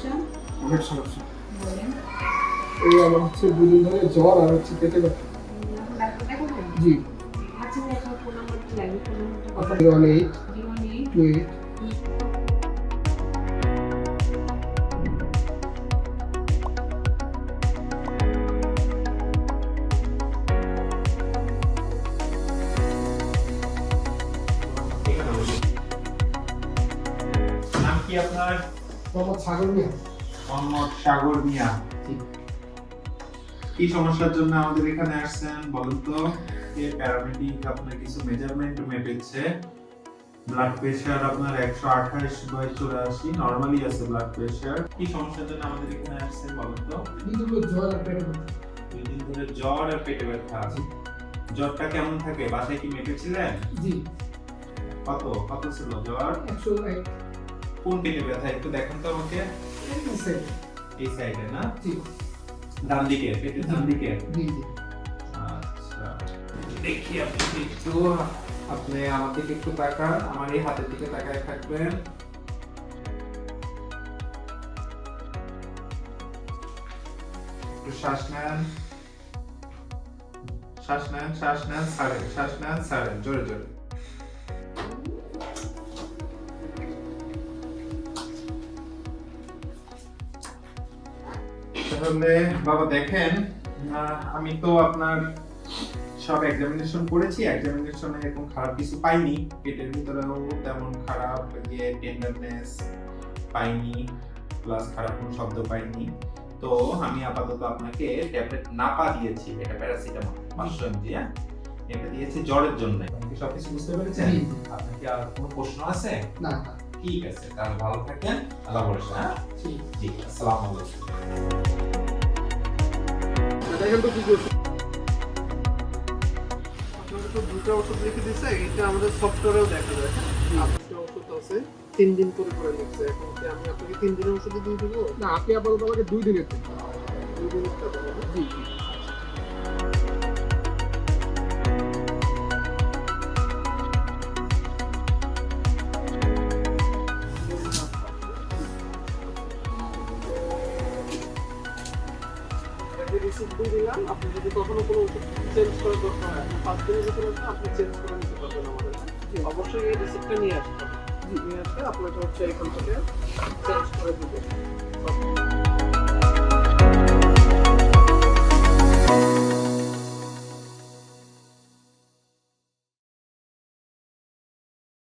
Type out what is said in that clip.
সমস্যা? অনেক সমস্যা। বলেন। এই আমার হচ্ছে 2 দিন ধরে জ্বর আর হচ্ছে পেটে ব্যথা। এখন ডাক্তার দেখাবেন? জি। আচ্ছা, আপনার ফোন নাম্বার কি লাগবে? ফোন নাম্বারটা আপনার বলেন। 18 08 28 নাম কি আপনার? মোহাম্মদ সাগর মিয়া। মোহাম্মদ সাগর মিয়া। জি। কি সমস্যার জন্য আমাদের এখানে আসছেন বলুন তো? যে প্যারামেডিক আপনার কিছু মেজারমেন্ট মেপেছে। ব্লাড প্রেশার আপনার 128/84 নরমালি আছে ব্লাড প্রেশার। কি সমস্যার জন্য আমাদের এখানে আসছেন বলুন তো? দুটো জ্বর আর পেটে ব্যথা। 2 দিন ধরে জ্বর আর পেটে ব্যথা। জ্বরটা কেমন থাকে? বাসায় কি মেপেছিলেন? জি। কত ছিল জ্বর? 101 কোন পেটে ব্যথা একটু দেখেন তো আমাকে। এই সাইডে না? জি। ডান দিকে, পেটের ডান দিকে। জি জি। আচ্ছা, দেখি আপনি একটু, আপনি আমার দিকে একটু তাকান, আমার এই হাতের দিকে তাকায় থাকবেন। একটু শ্বাস নেন, ছাড়েন, জোরে জোরে। তাহলে বাবা দেখেন, আমি তো আপনার সব এক্সামিনেশন করেছি, এক্সামিনেশনে এরকম খারাপ কিছু পাইনি, পেটের ভিতরেও তেমন খারাপ টেন্ডারনেস পাইনি, প্লাস খারাপ কোনো শব্দ পাইনি। তো আমি আপাতত আপনাকে ট্যাবলেট নাপা দিয়েছি, এটা প্যারাসিটামল 500 mg, এটা দিয়েছি জ্বরের জন্য। আপনি কি সবকিছু বুঝতে পেরেছেন? জি। আপনার কি আর কোনো প্রশ্ন আছে? না না। ঠিক আছে, তাহলে ভালো থাকেন, আল্লাহ ভরসা। জি। জি, আসসালামু আলাইকুম। দেখেন তো কি করছে। আপনাদের তো দুটো ওষুধ লিখে দিয়েছে, এটা আমাদের সফটওয়্যারেও দেখা যায়। আপনার ওষুধ আছে 3 দিন করে করে লিখছে। এখন কি আমি আপনাকে 3 দিনের ওষুধ দিয়ে দিব? না, আপনি আপাতত আমাকে 2 দিনের দিন। 2 দিনের টা দেবেন না? জি জি। রিসিপ্ট দিয়ে দিলাম। আপনি যদি কখনো কোনো ওষুধ চেঞ্জ করার দরকার হয়, 5 দিনের ভিতরে আপনি চেঞ্জ করে নিতে পারবেন আমাদের। অবশ্যই এই রিসিপ্টটা নিয়ে আসতে হবে। নিয়ে আসলে আপনাকে হচ্ছে এখান থেকে চেঞ্জ করে দিবে।